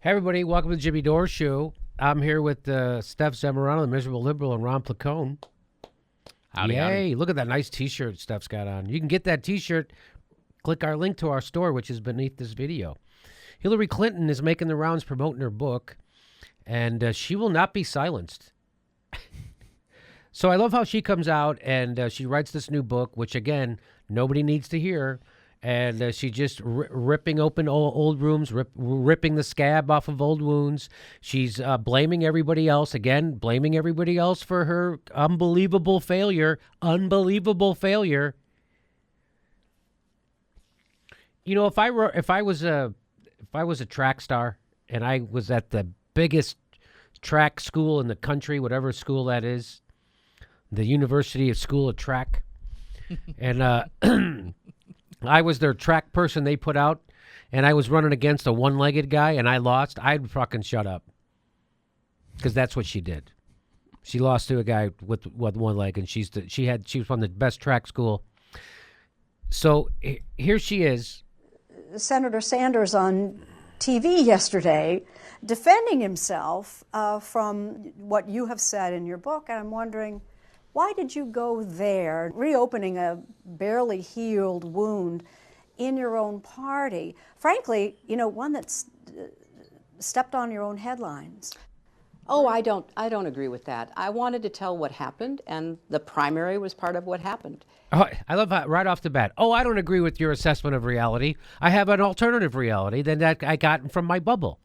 Hey, everybody. Welcome to the Jimmy Dore Show. I'm here with Steph Zamorano, the Miserable Liberal, and Ron Placone. Howdy, Yay. howdy. Look at that nice T-shirt Steph's got on. You can get that T-shirt. Click our link to our store, which is beneath this video. Hillary Clinton is making the rounds promoting her book, and she will not be silenced. So I love how she comes out and she writes this new book, which, again, nobody needs to hear. And she's just ripping open old wounds, ripping the scab off of old wounds. She's blaming everybody else, again, blaming everybody else for her unbelievable failure. Unbelievable failure. You know, if I was a track star and I was at the biggest track school in the country, whatever school that is, the University of School of Track, and I was their track person they put out, and I was running against a one-legged guy, and I lost, I'd fucking shut up. Because that's what she did. She lost to a guy with one leg, and she was from the best track school. So here she is. Senator Sanders on TV yesterday defending himself from what you have said in your book, and I'm wondering, why did you go there, reopening a barely healed wound in your own party? Frankly, you know, one that's stepped on your own headlines. Oh, I don't agree with that. I wanted to tell what happened, and the primary was part of what happened. Oh, I love how right off the bat. Oh, I don't agree with your assessment of reality. I have an alternative reality than that I got from my bubble.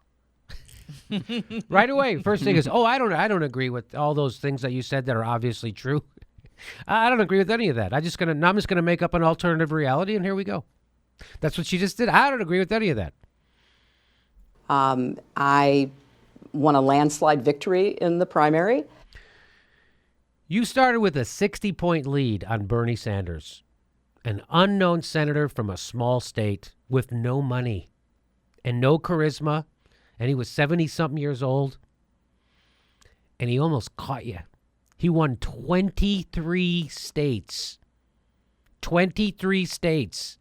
Right away, first thing is, I don't agree with all those things that you said that are obviously true. I don't agree with any of that. I'm just gonna make up an alternative reality, and here we go. That's what she just did. I don't agree with any of that. I won a landslide victory in the primary. You started with a 60-point lead on Bernie Sanders, an unknown senator from a small state with no money and no charisma. And he was 70-something years old, and he almost caught you. He won 23 states. 23 states.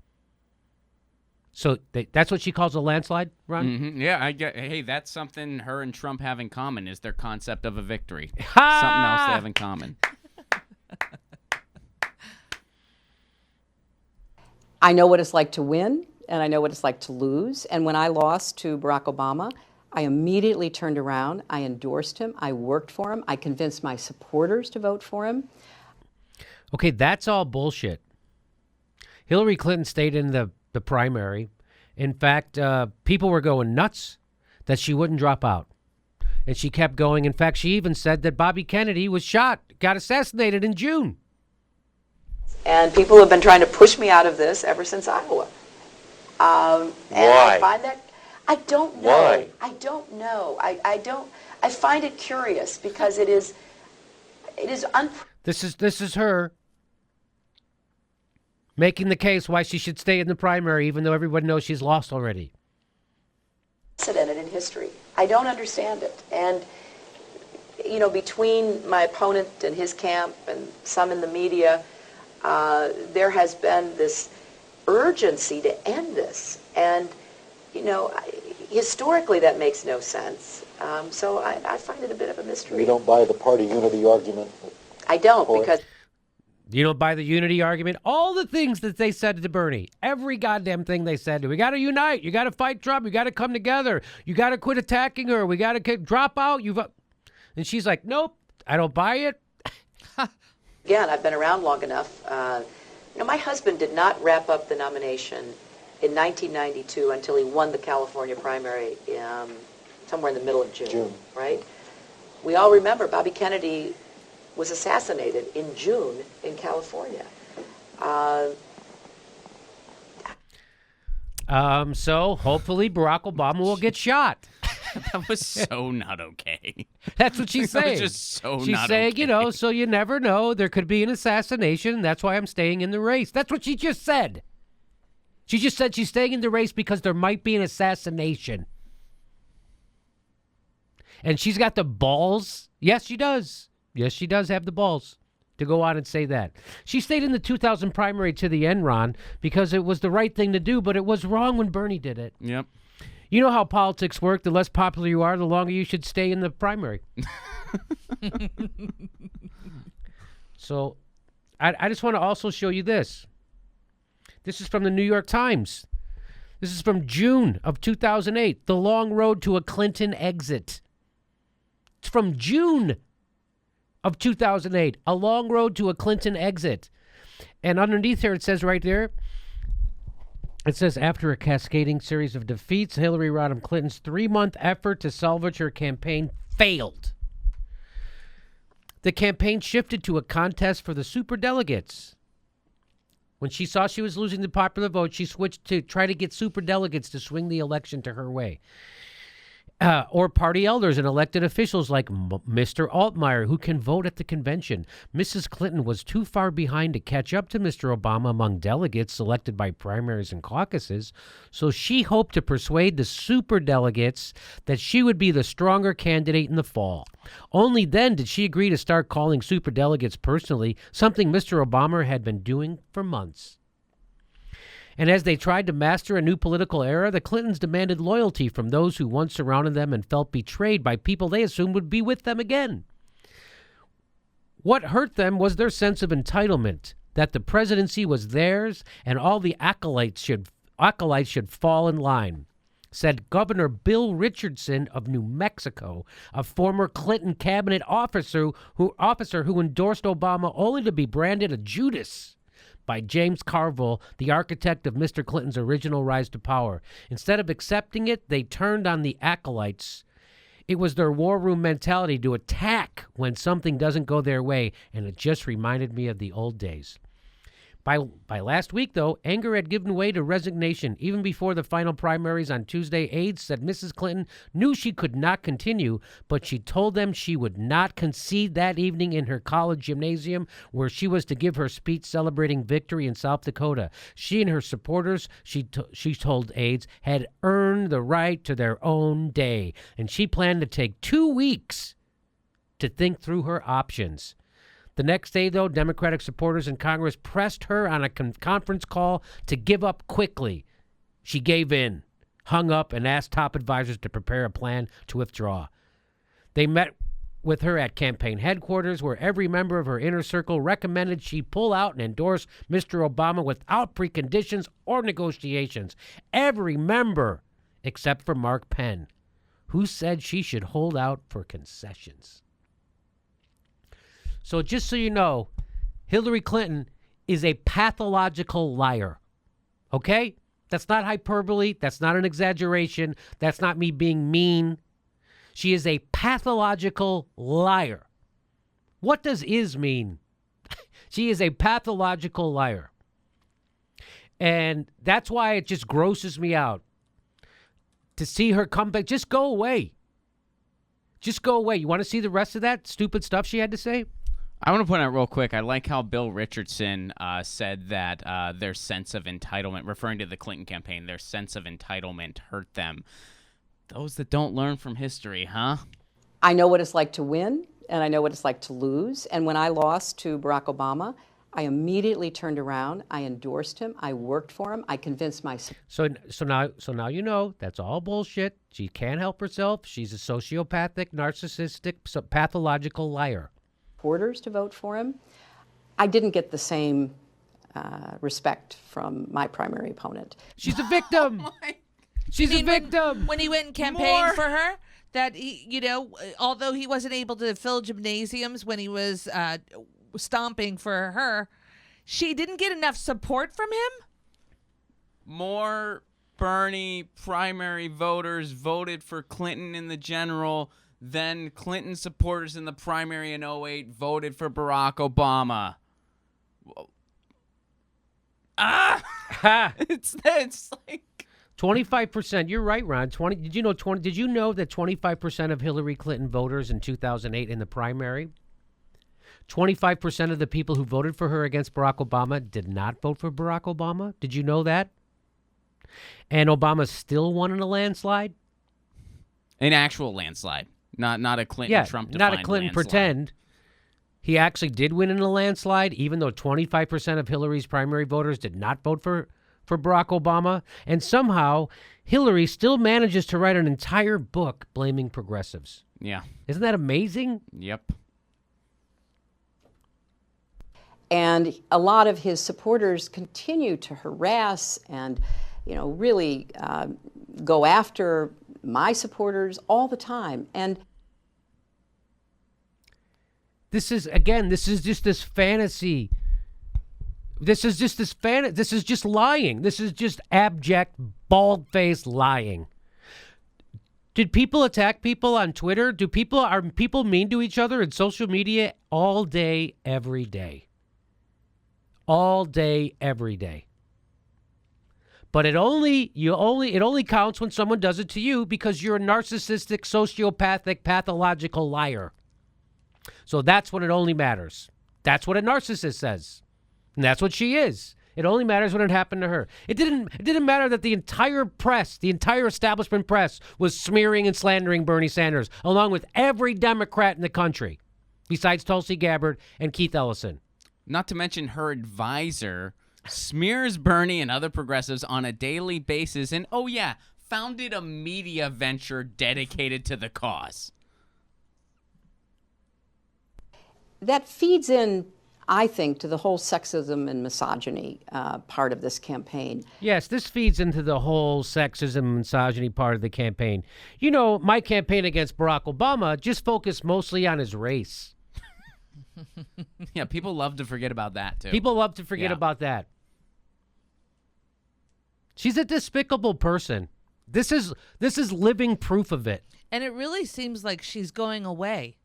So that's what she calls a landslide, Ron? Mm-hmm. Yeah, hey, that's something her and Trump have in common is their concept of a victory. Ha! Something else they have in common. I know what it's like to win, and I know what it's like to lose. And when I lost to Barack Obama, I immediately turned around. I endorsed him. I worked for him. I convinced my supporters to vote for him. Okay, that's all bullshit. Hillary Clinton stayed in the primary. In fact, people were going nuts that she wouldn't drop out. And she kept going. In fact, she even said that Bobby Kennedy was shot, got assassinated in June. And people have been trying to push me out of this ever since Iowa. And Why? I find that, I don't know. Why? I don't know. I find it curious because it is This is her making the case why she should stay in the primary, even though everybody knows she's lost already. unprecedented in history. I don't understand it. And, you know, between my opponent and his camp and some in the media, there has been this urgency to end this. And, you know, historically that makes no sense. So I find it a bit of a mystery. You don't buy the party unity argument? I don't, because... You don't buy the unity argument? All the things that they said to Bernie, every goddamn thing they said, we got to unite, you got to fight Trump, you got to come together, you got to quit attacking her, we got to drop out. And she's like, nope, I don't buy it. Again, I've been around long enough. You know, my husband did not wrap up the nomination in 1992 until he won the California primary somewhere in the middle of June, right? We all remember Bobby Kennedy was assassinated in June in California. So hopefully Barack Obama will get shot. That was so not okay. That's what she's saying. That was just so she's not saying, okay. you know, so you never know. There could be an assassination. That's why I'm staying in the race. That's what she just said. She just said she's staying in the race because there might be an assassination. And she's got the balls. Yes, she does. Yes, she does have the balls to go on and say that. She stayed in the 2000 primary to the end, Ron, because it was the right thing to do, but it was wrong when Bernie did it. Yep. You know how politics work. The less popular you are, the longer you should stay in the primary. So I just want to also show you this. This is from the New York Times. This is from June of 2008. The long road to a Clinton exit. It's from June of 2008. A long road to a Clinton exit. And underneath here, it says right there, it says, after a cascading series of defeats, Hillary Rodham Clinton's 3-month effort to salvage her campaign failed. The campaign shifted to a contest for the superdelegates. When she saw she was losing the popular vote, she switched to try to get superdelegates to swing the election to her way. Or party elders and elected officials like Mr. Altmaier, who can vote at the convention. Mrs. Clinton was too far behind to catch up to Mr. Obama among delegates selected by primaries and caucuses, so she hoped to persuade the superdelegates that she would be the stronger candidate in the fall. Only then did she agree to start calling superdelegates personally, something Mr. Obama had been doing for months. And as they tried to master a new political era, the Clintons demanded loyalty from those who once surrounded them and felt betrayed by people they assumed would be with them again. What hurt them was their sense of entitlement, that the presidency was theirs and all the acolytes should fall in line, said Governor Bill Richardson of New Mexico, a former Clinton cabinet officer who endorsed Obama only to be branded a Judas by James Carville, the architect of Mr. Clinton's original rise to power. Instead of accepting it, they turned on the acolytes. It was their war room mentality to attack when something doesn't go their way, and it just reminded me of the old days. By last week, though, anger had given way to resignation. Even before the final primaries on Tuesday, aides said Mrs. Clinton knew she could not continue, but she told them she would not concede that evening in her college gymnasium where she was to give her speech celebrating victory in South Dakota. She and her supporters, she told aides, had earned the right to their own day, and she planned to take 2 weeks to think through her options. The next day, though, Democratic supporters in Congress pressed her on a conference call to give up quickly. She gave in, hung up, and asked top advisors to prepare a plan to withdraw. They met with her at campaign headquarters, where every member of her inner circle recommended she pull out and endorse Mr. Obama without preconditions or negotiations. Every member except for Mark Penn, who said she should hold out for concessions. So just so you know, Hillary Clinton is a pathological liar. Okay? That's not hyperbole. That's not an exaggeration. That's not me being mean. She is a pathological liar. What does is mean? She is a pathological liar. And that's why it just grosses me out to see her come back. Just go away. Just go away. You want to see the rest of that stupid stuff she had to say? I want to point out real quick, I like how Bill Richardson said that their sense of entitlement, referring to the Clinton campaign, their sense of entitlement hurt them. Those that don't learn from history, huh? I know what it's like to win, and I know what it's like to lose. And when I lost to Barack Obama, I immediately turned around. I endorsed him. I worked for him. I convinced myself. So now you know that's all bullshit. She can't help herself. She's a sociopathic, narcissistic, pathological liar. Supporters to vote for him. I didn't get the same respect from my primary opponent. She's a victim. She's a victim. When he went and campaigned for her, that he, although he wasn't able to fill gymnasiums when he was stomping for her, she didn't get enough support from him. More Bernie primary voters voted for Clinton in the general than Clinton supporters in the primary in 2008 voted for Barack Obama. It's like 25%. You're right, Ron. Did you know that 25% of Hillary Clinton voters in 2008 in the primary, 25% of the people who voted for her against Barack Obama did not vote for Barack Obama? Did you know that? And Obama still won in a landslide? an actual landslide. Not a Clinton-Trump defined not a Clinton landslide. pretend. He actually did win in a landslide, even though 25% of Hillary's primary voters did not vote for for Barack Obama, and somehow Hillary still manages to write an entire book blaming progressives. Yeah. Isn't that amazing? Yep. And a lot of his supporters continue to harass and, really go after my supporters all the time. And this is just this fantasy. This is just lying. This is just abject, bald-faced lying. Did people attack people on Twitter? Are people mean to each other in social media all day, every day? All day, every day. But it only counts when someone does it to you because you're a narcissistic, sociopathic, pathological liar. So that's when it only matters. That's what a narcissist says. And that's what she is. It only matters when it happened to her. It didn't matter that the entire press, the entire establishment press, was smearing and slandering Bernie Sanders, along with every Democrat in the country, besides Tulsi Gabbard and Keith Ellison. Not to mention her advisor smears Bernie and other progressives on a daily basis and, founded a media venture dedicated to the cause. that feeds in, I think, to the whole sexism and misogyny part of this campaign. Yes, this feeds into the whole sexism and misogyny part of the campaign. You know, my campaign against Barack Obama just focused mostly on his race. Yeah, people love to forget about that, too. People love to forget about that. She's a despicable person. This is living proof of it. And it really seems like she's going away.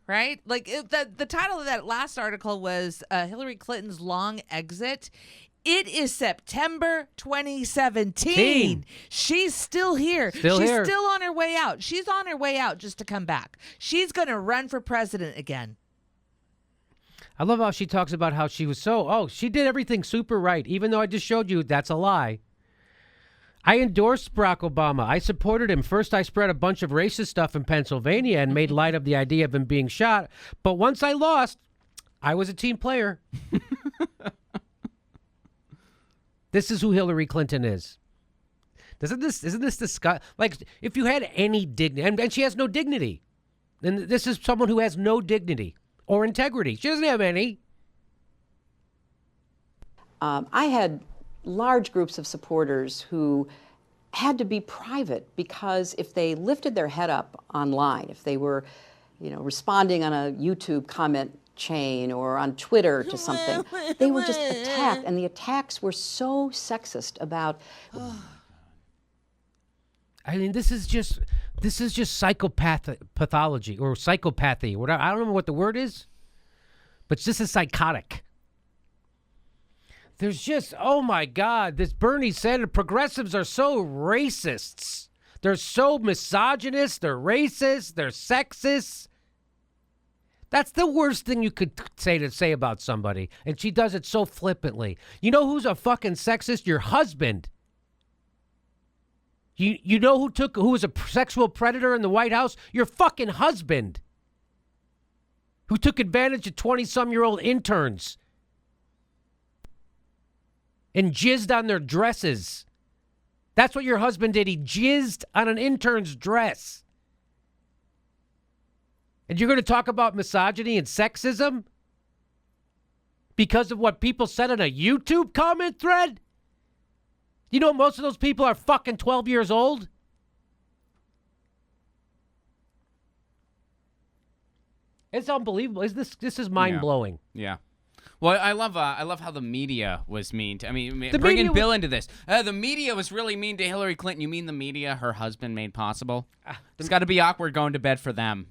Right? Like the title of that last article was Hillary Clinton's long exit. It is September 2017. She's still here. She's still on her way out. She's on her way out just to come back. She's going to run for president again. I love how she talks about how she was she did everything super right, even though I just showed you that's a lie. I endorsed Barack Obama. I supported him. First, I spread a bunch of racist stuff in Pennsylvania and made light of the idea of him being shot. But once I lost, I was a team player. This is who Hillary Clinton is. Isn't this disgusting? Like, if you had any dignity, and she has no dignity. And this is someone who has no dignity or integrity. She doesn't have any. I had large groups of supporters who had to be private because if they lifted their head up online, if they were, responding on a YouTube comment chain or on Twitter to something, they were just attacked, and the attacks were so sexist about. I mean, this is just pathology or psychopathy. Whatever. I don't know what the word is, but this is psychotic. There's just, oh my God, this Bernie Sanders, progressives are so racists. They're so misogynist, they're racist, they're sexist. That's the worst thing you could say about somebody. And she does it so flippantly. You know who's a fucking sexist? Your husband. You know who was a sexual predator in the White House? Your fucking husband. Who took advantage of 20-some-year-old interns and jizzed on their dresses. That's what your husband did. He jizzed on an intern's dress. And you're going to talk about misogyny and sexism because of what people said in a YouTube comment thread? You know, most of those people are fucking 12 years old. It's unbelievable. This is mind-blowing. Yeah. Well, I love how the media was mean to. I mean, bringing Bill into this. The media was really mean to Hillary Clinton. You mean the media her husband made possible? It's got to be awkward going to bed for them.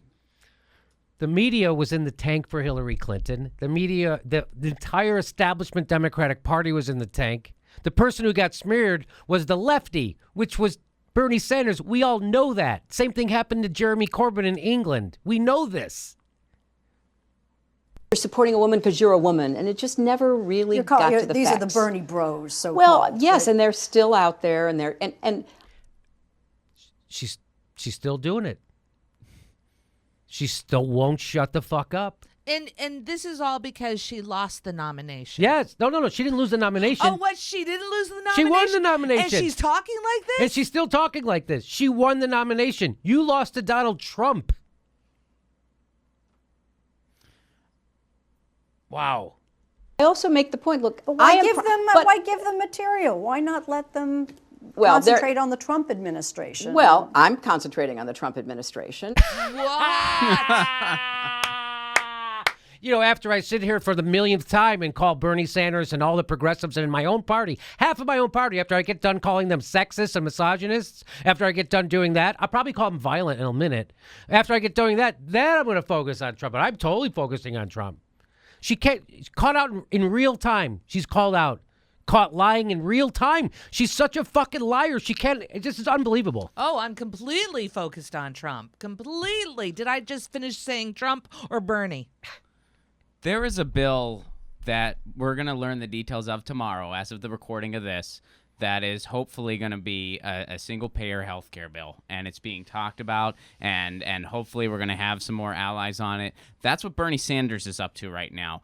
The media was in the tank for Hillary Clinton. The media, the entire establishment Democratic Party was in the tank. The person who got smeared was the lefty, which was Bernie Sanders. We all know that. Same thing happened to Jeremy Corbyn in England. We know this. You're supporting a woman because you're a woman, and it just never really got to the these facts. are the Bernie bros. So well, yes, right? And they're still out there, and they're and she's still doing it. She still won't shut the fuck up. And this is all because she lost the nomination. Yes. No. She didn't lose the nomination. Oh, what? She didn't lose the nomination? She won the nomination. And she's talking like this? And she's still talking like this. She won the nomination. You lost to Donald Trump. Wow. I also make the point, look, Why give them material? Why not let them concentrate on the Trump administration? Well, I'm concentrating on the Trump administration. You know, after I sit here for the millionth time and call Bernie Sanders and all the progressives and my own party, half of my own party, after I get done calling them sexist and misogynists, after I get done doing that, I'll probably call them violent in a minute. After I get doing that, then I'm going to focus on Trump. And I'm totally focusing on Trump. She caught out in real time. She's caught lying in real time. She's such a fucking liar. She can't. It just is unbelievable. Oh, I'm completely focused on Trump. Completely. Did I just finish saying Trump or Bernie? There is a bill that we're going to learn the details of tomorrow, as of the recording of this, that is hopefully going to be a single-payer health care bill. And it's being talked about, and hopefully we're going to have some more allies on it. That's what Bernie Sanders is up to right now.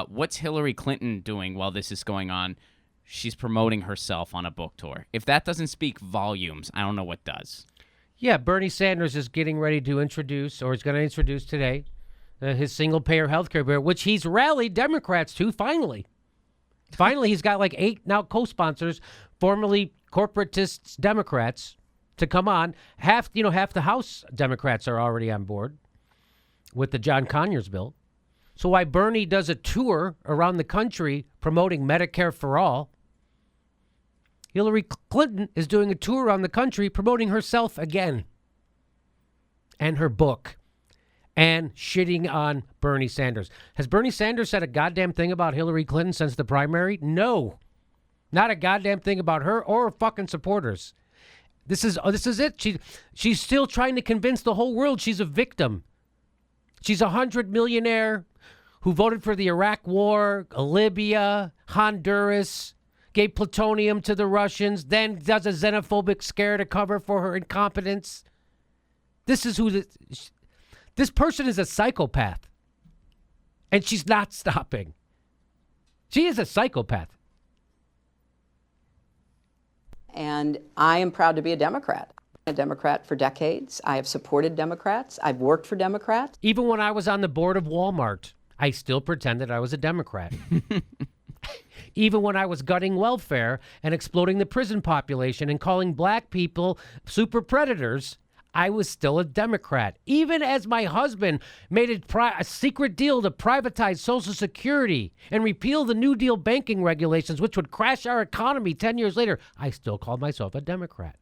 What's Hillary Clinton doing while this is going on? She's promoting herself on a book tour. If that doesn't speak volumes, I don't know what does. Yeah, Bernie Sanders is getting ready to introduce, or is going to introduce today, his single-payer health care bill, which he's rallied Democrats to finally. Finally, he's got like 8 now co-sponsors, formerly corporatists Democrats, to come on. Half the House Democrats are already on board with the John Conyers bill. So why Bernie does a tour around the country promoting Medicare for all, Hillary Clinton is doing a tour around the country promoting herself again and her book and shitting on Bernie Sanders. Has Bernie Sanders said a goddamn thing about Hillary Clinton since the primary? No. Not a goddamn thing about her or her fucking supporters. This is it. She's still trying to convince the whole world she's a victim. She's a 100 millionaire who voted for the Iraq War, Libya, Honduras, gave plutonium to the then does a xenophobic scare to cover for her incompetence. This is who this person is, a psychopath. And she's not stopping. She is a psychopath. And I am proud to be a Democrat. A Democrat for decades. I have supported Democrats. I've worked for Democrats. Even when I was on the board of Walmart, I still pretended I was a Democrat. Even when I was gutting welfare and exploding the prison population and calling black people super predators, I was still a Democrat. Even as my husband made a secret deal to privatize Social Security and repeal the New Deal banking regulations, which would crash our economy 10 years later, I still called myself a Democrat.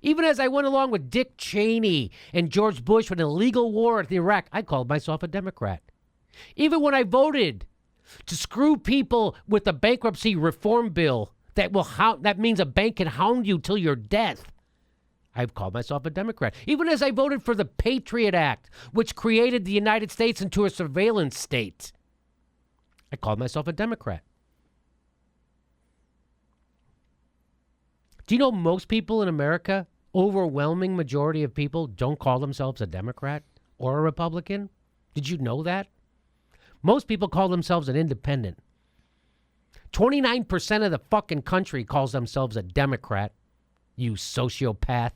Even as I went along with Dick Cheney and George Bush with an illegal war in Iraq, I called myself a Democrat. Even when I voted to screw people with a bankruptcy reform bill that means a bank can hound you till your death, I've called myself a Democrat. Even as I voted for the Patriot Act, which created the United States into a surveillance state, I called myself a Democrat. Do you know most people in America, overwhelming majority of people, don't call themselves a Democrat or a Republican? Did you know that? Most people call themselves an independent. 29% of the fucking country calls themselves a Democrat, you sociopath.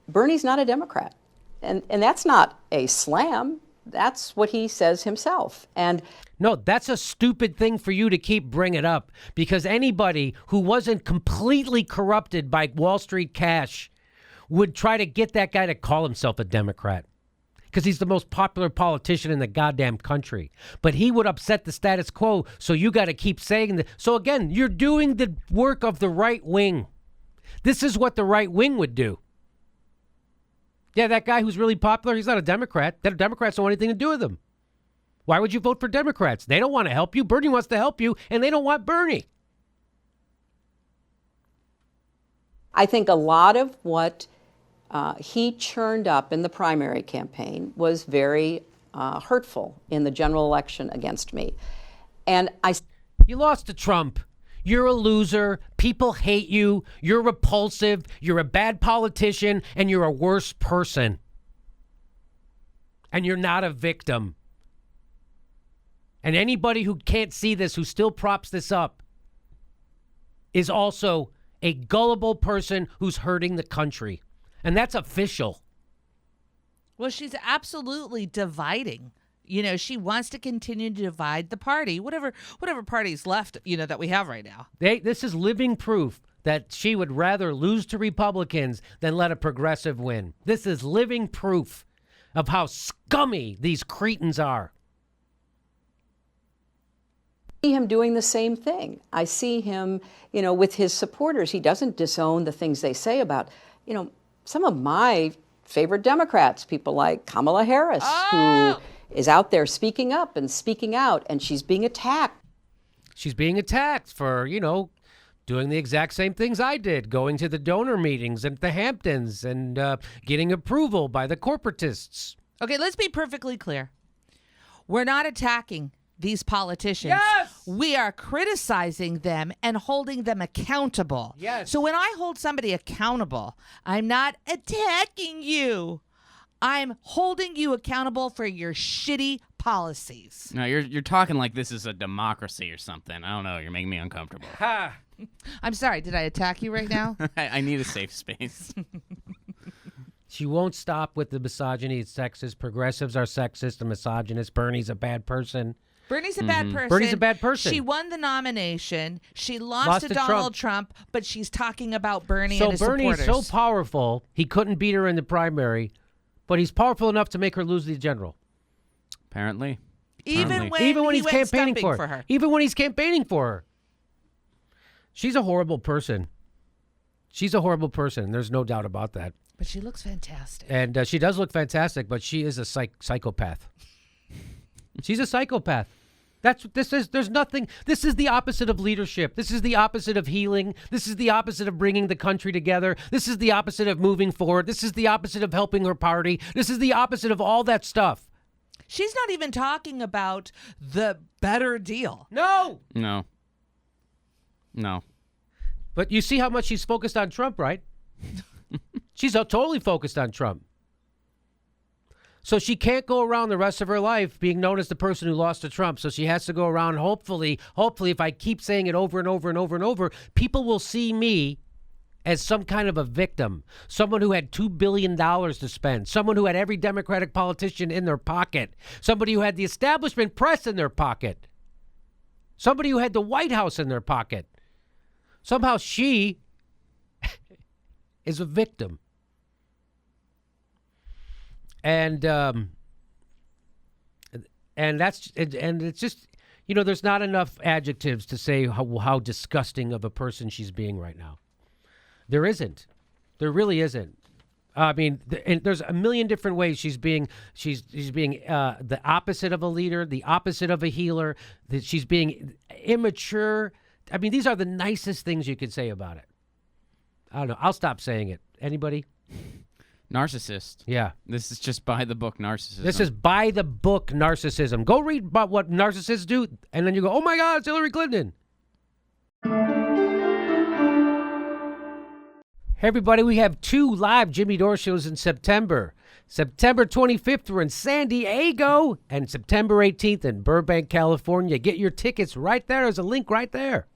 Bernie's not a Democrat. And that's not a slam. That's what he says himself. And no, that's a stupid thing for you to keep bringing up, because anybody who wasn't completely corrupted by Wall Street cash would try to get that guy to call himself a Democrat because he's the most popular politician in the goddamn country. But he would upset the status quo, so you got to keep saying that. So again, you're doing the work of the right wing. This is what the right wing would do. Yeah, that guy who's really popular, he's not a Democrat. The Democrats don't want anything to do with him. Why would you vote for Democrats? They don't want to help you. Bernie wants to help you, and they don't want Bernie. I think a lot of what he churned up in the primary campaign was very hurtful in the general election against me. And You lost to Trump. You're a loser. People hate you. You're repulsive. You're a bad politician, and you're a worse person. And you're not a victim. And anybody who can't see this, who still props this up, is also a gullible person who's hurting the country. And that's official. Well, she's absolutely dividing. She wants to continue to divide the party, whatever party's left, that we have right now. This is living proof that she would rather lose to Republicans than let a progressive win. This is living proof of how scummy these cretins are. I see him doing the same thing. I see him, with his supporters. He doesn't disown the things they say about, some of my favorite Democrats, people like Kamala Harris, who is out there speaking up and speaking out, and she's being attacked. She's being attacked for, doing the exact same things I did, going to the donor meetings at the Hamptons and getting approval by the corporatists. Okay, let's be perfectly clear. We're not attacking these politicians. Yes! We are criticizing them and holding them accountable. Yes. So when I hold somebody accountable, I'm not attacking you. I'm holding you accountable for your shitty policies. No, you're talking like this is a democracy or something. I don't know. You're making me uncomfortable. Ha! I'm sorry. Did I attack you right now? I need a safe space. She won't stop with the misogyny. It's sexist. Progressives are sexist and misogynist. Bernie's a bad person. Bernie's a bad person. Bernie's a bad person. She won the nomination. She lost to Donald Trump, but she's talking about Bernie and his Bernie's supporters. so powerful, he couldn't beat her in the primary, but he's powerful enough to make her lose the general. Apparently. Even when he's went campaigning stumping for her. Even when he's campaigning for her. She's a horrible person. She's a horrible person. There's no doubt about that. But she looks fantastic. And she does look fantastic, but she is a psychopath. She's a psychopath. That's what this is. There's nothing. This is the opposite of leadership. This is the opposite of healing. This is the opposite of bringing the country together. This is the opposite of moving forward. This is the opposite of helping her party. This is the opposite of all that stuff. She's not even talking about the better deal. No. No. But you see how much she's focused on Trump, right? She's totally focused on Trump. So she can't go around the rest of her life being known as the person who lost to Trump. So she has to go around, hopefully, if I keep saying it over and over and over and over, people will see me as some kind of a victim, someone who had $2 billion to spend, someone who had every Democratic politician in their pocket, somebody who had the establishment press in their pocket, somebody who had the White House in their pocket. Somehow she is a victim. And it's just, there's not enough adjectives to say how disgusting of a person she's being right now. There isn't. There really isn't. I mean, there's a million different ways she's being the opposite of a leader, the opposite of a healer. That she's being immature. I mean, these are the nicest things you could say about it. I don't know. I'll stop saying it. Anybody? Narcissist. Yeah. This is just by the book narcissism. This is by the book narcissism. Go read about what narcissists do, and then you go, oh my God, it's Hillary Clinton. Hey everybody, we have 2 live Jimmy Dore shows in September. September 25th, we're in San Diego, and September 18th in Burbank, California. Get your tickets right there. There's a link right there.